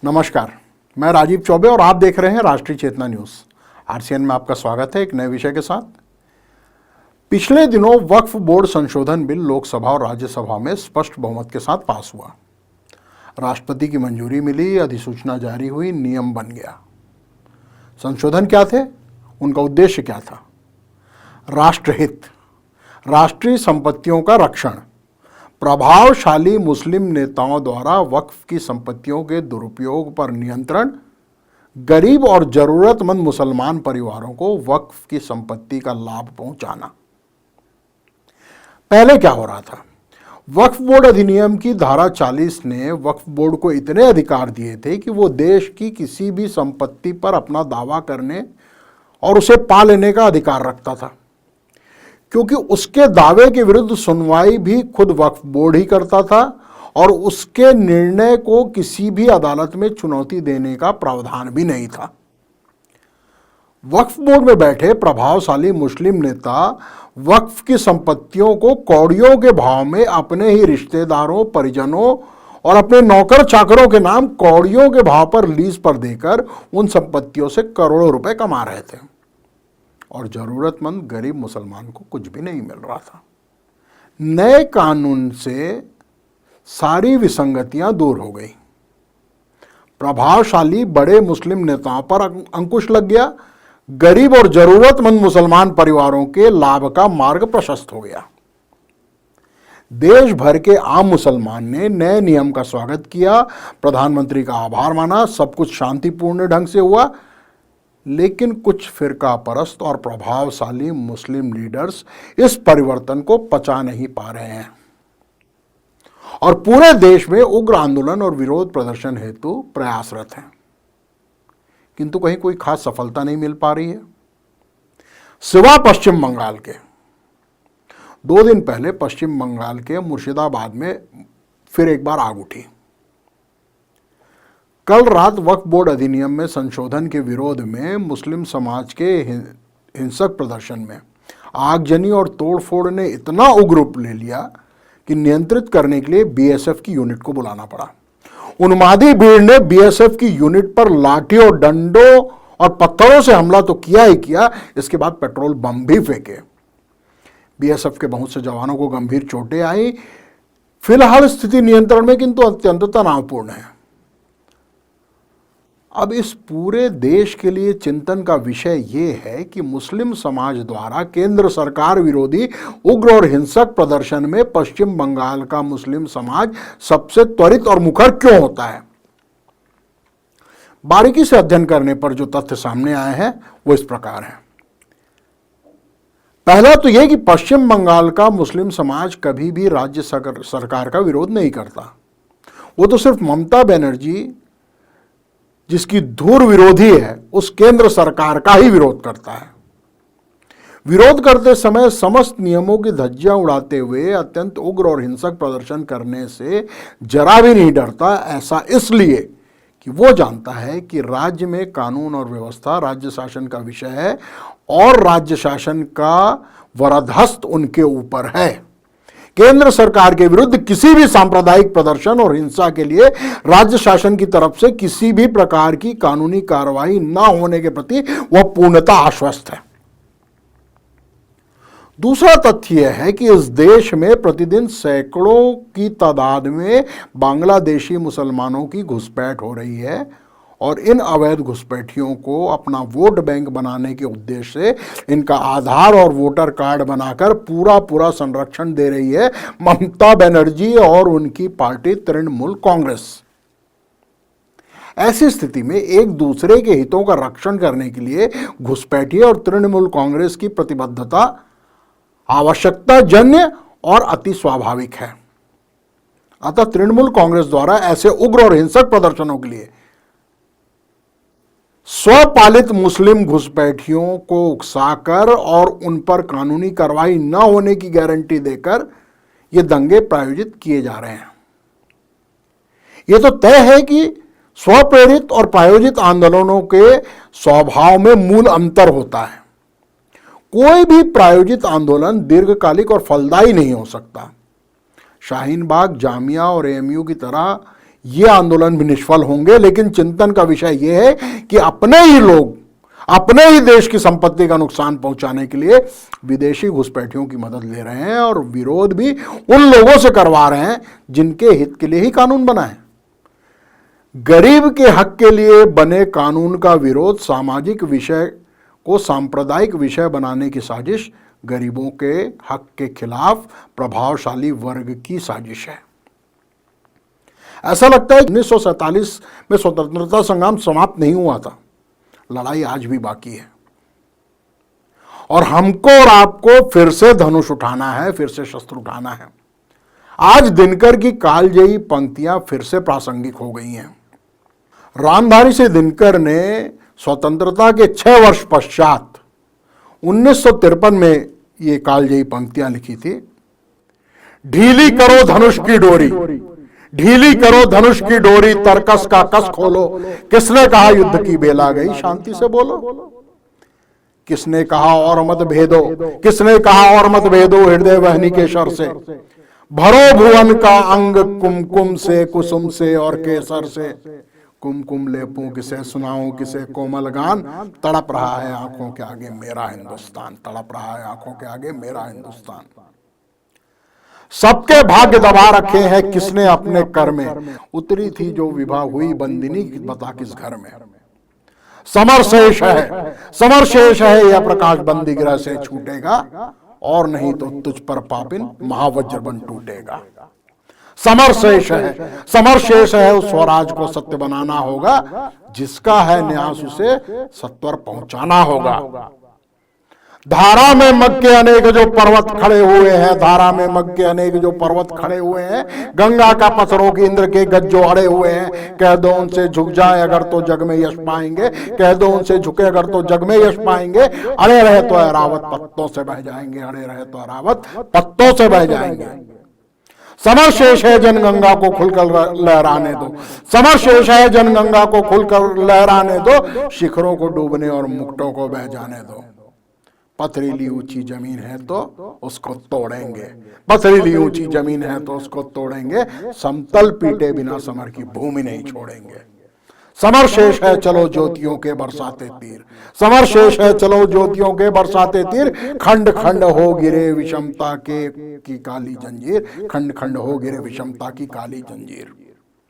नमस्कार, मैं राजीव चौबे और आप देख रहे हैं राष्ट्रीय चेतना न्यूज़। आरसीएन में आपका स्वागत है एक नए विषय के साथ। पिछले दिनों वक्फ बोर्ड संशोधन बिल लोकसभा और राज्यसभा में स्पष्ट बहुमत के साथ पास हुआ। राष्ट्रपति की मंजूरी मिली, अधिसूचना जारी हुई, नियम बन गया। संशोधन क्या थे, उनका उद्देश्य क्या था? राष्ट्रहित, राष्ट्रीय संपत्तियों का रक्षण, प्रभावशाली मुस्लिम नेताओं द्वारा वक्फ की संपत्तियों के दुरुपयोग पर नियंत्रण, गरीब और जरूरतमंद मुसलमान परिवारों को वक्फ की संपत्ति का लाभ पहुंचाना। पहले क्या हो रहा था? वक्फ बोर्ड अधिनियम की धारा 40 ने वक्फ बोर्ड को इतने अधिकार दिए थे कि वो देश की किसी भी संपत्ति पर अपना दावा करने और उसे पा लेने का अधिकार रखता था, क्योंकि उसके दावे के विरुद्ध सुनवाई भी खुद वक्फ बोर्ड ही करता था और उसके निर्णय को किसी भी अदालत में चुनौती देने का प्रावधान भी नहीं था। वक्फ बोर्ड में बैठे प्रभावशाली मुस्लिम नेता वक्फ की संपत्तियों को कौड़ियों के भाव में अपने ही रिश्तेदारों, परिजनों और अपने नौकर चाकरों के नाम कौड़ियों के भाव पर लीज पर देकर उन संपत्तियों से करोड़ों रुपए कमा रहे थे और जरूरतमंद गरीब मुसलमान को कुछ भी नहीं मिल रहा था। नए कानून से सारी विसंगतियां दूर हो गई। प्रभावशाली बड़े मुस्लिम नेताओं पर अंकुश लग गया, गरीब और जरूरतमंद मुसलमान परिवारों के लाभ का मार्ग प्रशस्त हो गया। देश भर के आम मुसलमान ने नए नियम का स्वागत किया, प्रधानमंत्री का आभार माना, सब कुछ शांतिपूर्ण ढंग से हुआ। लेकिन कुछ फिरका परस्त और प्रभावशाली मुस्लिम लीडर्स इस परिवर्तन को पचा नहीं पा रहे हैं और पूरे देश में उग्र आंदोलन और विरोध प्रदर्शन हेतु प्रयासरत हैं, किंतु कहीं कोई खास सफलता नहीं मिल पा रही है। सिवा पश्चिम बंगाल के, 2 दिन पहले पश्चिम बंगाल के मुर्शिदाबाद में फिर एक बार आग उठी। कल रात वक्फ बोर्ड अधिनियम में संशोधन के विरोध में मुस्लिम समाज के हिंसक प्रदर्शन में आगजनी और तोड़फोड़ ने इतना उग्र रूप ले लिया कि नियंत्रित करने के लिए बीएसएफ की यूनिट को बुलाना पड़ा। उन्मादी भीड़ ने बीएसएफ की यूनिट पर लाठियों, डंडों और पत्थरों से हमला तो किया ही किया, इसके बाद पेट्रोल बम भी फेंके। बीएसएफ के बहुत से जवानों को गंभीर चोटें आई। फिलहाल स्थिति नियंत्रण में, किंतु अत्यंत तनावपूर्ण है। अब इस पूरे देश के लिए चिंतन का विषय ये है कि मुस्लिम समाज द्वारा केंद्र सरकार विरोधी उग्र और हिंसक प्रदर्शन में पश्चिम बंगाल का मुस्लिम समाज सबसे त्वरित और मुखर क्यों होता है। बारीकी से अध्ययन करने पर जो तथ्य सामने आए हैं वो इस प्रकार हैं। पहला तो यह कि पश्चिम बंगाल का मुस्लिम समाज कभी भी राज्य सरकार का विरोध नहीं करता। वो तो सिर्फ ममता बनर्जी, जिसकी धुर विरोधी है, उस केंद्र सरकार का ही विरोध करता है। विरोध करते समय समस्त नियमों की धज्जियां उड़ाते हुए अत्यंत उग्र और हिंसक प्रदर्शन करने से जरा भी नहीं डरता। ऐसा इसलिए कि वो जानता है कि राज्य में कानून और व्यवस्था राज्य शासन का विषय है और राज्य शासन का वरदहस्त उनके ऊपर है। केंद्र सरकार के विरुद्ध किसी भी सांप्रदायिक प्रदर्शन और हिंसा के लिए राज्य शासन की तरफ से किसी भी प्रकार की कानूनी कार्रवाई न होने के प्रति वह पूर्णतः आश्वस्त है। दूसरा तथ्य यह है कि इस देश में प्रतिदिन सैकड़ों की तादाद में बांग्लादेशी मुसलमानों की घुसपैठ हो रही है और इन अवैध घुसपैठियों को अपना वोट बैंक बनाने के उद्देश्य से इनका आधार और वोटर कार्ड बनाकर पूरा संरक्षण दे रही है ममता बनर्जी और उनकी पार्टी तृणमूल कांग्रेस। ऐसी स्थिति में एक दूसरे के हितों का रक्षण करने के लिए घुसपैठिए और तृणमूल कांग्रेस की प्रतिबद्धता आवश्यकता जन्य और अति स्वाभाविक है। अतः तृणमूल कांग्रेस द्वारा ऐसे उग्र और हिंसक प्रदर्शनों के लिए स्वपालित मुस्लिम घुसपैठियों को उकसाकर और उन पर कानूनी कार्रवाई न होने की गारंटी देकर ये दंगे प्रायोजित किए जा रहे हैं। ये तो तय है कि स्वप्रेरित और प्रायोजित आंदोलनों के स्वभाव में मूल अंतर होता है। कोई भी प्रायोजित आंदोलन दीर्घकालिक और फलदायी नहीं हो सकता। शाहीन बाग, जामिया और एएमयू की तरह ये आंदोलन भी निष्फल होंगे। लेकिन चिंतन का विषय यह है कि अपने ही लोग अपने ही देश की संपत्ति का नुकसान पहुंचाने के लिए विदेशी घुसपैठियों की मदद ले रहे हैं और विरोध भी उन लोगों से करवा रहे हैं जिनके हित के लिए ही कानून बना है। गरीब के हक के लिए बने कानून का विरोध सामाजिक विषय को सांप्रदायिक विषय बनाने की साजिश, गरीबों के हक के खिलाफ प्रभावशाली वर्ग की साजिश है। ऐसा लगता है 1947 में स्वतंत्रता संग्राम समाप्त नहीं हुआ था, लड़ाई आज भी बाकी है और हमको और आपको फिर से धनुष उठाना है, फिर से शस्त्र उठाना है। आज दिनकर की कालजयी पंक्तियां फिर से प्रासंगिक हो गई हैं। रामधारी सिंह दिनकर ने स्वतंत्रता के 6 वर्ष पश्चात 1953 में ये कालजयी पंक्तियां लिखी थी। ढीली करो धनुष की डोरी, ढीली करो धनुष की डोरी, तरकस का कस खोलो, किसने कहा युद्ध की बेला गई, शांति से बोलो। किसने कहा और मत भेदो, किसने कहा और मत भेदो, हृदय वहनी के शर से, भरो भुवन का अंग कुमकुम से, कुसुम से और केसर से, कुमकुम लेपूं किसे, सुनाऊं किसे कोमल गान, तड़प रहा है आंखों के आगे मेरा हिंदुस्तान, तड़प रहा है आंखों के आगे मेरा हिंदुस्तान। सबके भाग्य दबा रखे हैं किसने अपने कर में, उतरी थी जो विवाह हुई बंदिनी बता किस घर में। समर शेष है, समर शेष है, यह प्रकाश बंदी ग्रह से छूटेगा, और नहीं तो तुझ पर पापिन महावज्र बन टूटेगा। समर शेष है, समर शेष है, उस स्वराज को सत्य बनाना होगा, जिसका है न्यास उसे सत्वर पहुंचाना होगा। धारा में मग के अनेक जो पर्वत खड़े हुए हैं, धारा में मग के अनेक जो पर्वत खड़े हुए हैं, गंगा का पत्थरों की इंद्र के गज जो अड़े हुए हैं, कह दो उनसे झुक जाए अगर तो जग में यश पाएंगे, कह दो उनसे झुके अगर तो जग में यश पाएंगे। अड़े रहे तो अरावत पत्तों से बह जाएंगे, अड़े रहे तो अरावत पत्तों से बह जाएंगे। समर शेष है जनगंगा को खुलकर लहराने दो, समर शेष है जनगंगा को खुलकर लहराने दो, शिखरों को डूबने और मुकुटों को बह जाने दो। पथरीली ऊंची जमीन है तो उसको तोड़ेंगे, पथरीली ऊंची जमीन है तो उसको तोड़ेंगे, समतल पीटे बिना समर की भूमि नहीं छोड़ेंगे। समर शेष है चलो ज्योतियों के बरसाते तीर, समर शेष है चलो ज्योतियों के बरसाते तीर, खंड खंड हो गिरे विषमता के की काली जंजीर, खंड खंड हो गिरे विषमता की काली जंजीर।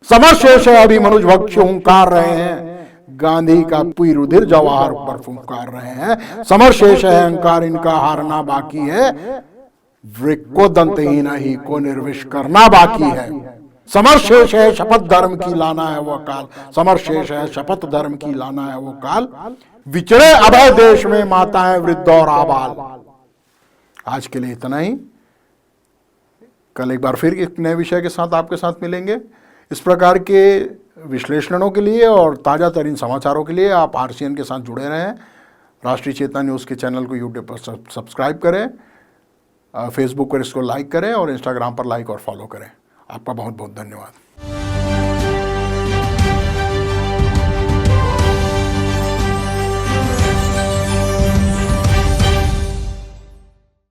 समर शेष है अभी मनुज भक्ष हुंकार रहे हैं, गांधी का पुई रुधिर जवाहर पर फुंकार रहे हैं। समर शेष है अहंकार इनका हारना बाकी है, वृक्ष को दंतहीन ही को निर्विष करना बाकी है। समर शेष है शपथ धर्म की लाना है वो काल, समर शेष है शपथ धर्म की लाना है वो काल, विचरे अभय देश में माताएं वृद्ध और आबाल। आज के लिए इतना ही, कल एक बार फिर एक नए विषय के साथ आपके साथ मिलेंगे। इस प्रकार के विश्लेषणों के लिए और ताज़ा तरीन समाचारों के लिए आप RCN के साथ जुड़े रहें। राष्ट्रीय चेतना न्यूज़ के चैनल को यूट्यूब पर सब्सक्राइब करें, फेसबुक पर इसको लाइक करें और इंस्टाग्राम पर लाइक और फॉलो करें। आपका बहुत बहुत धन्यवाद।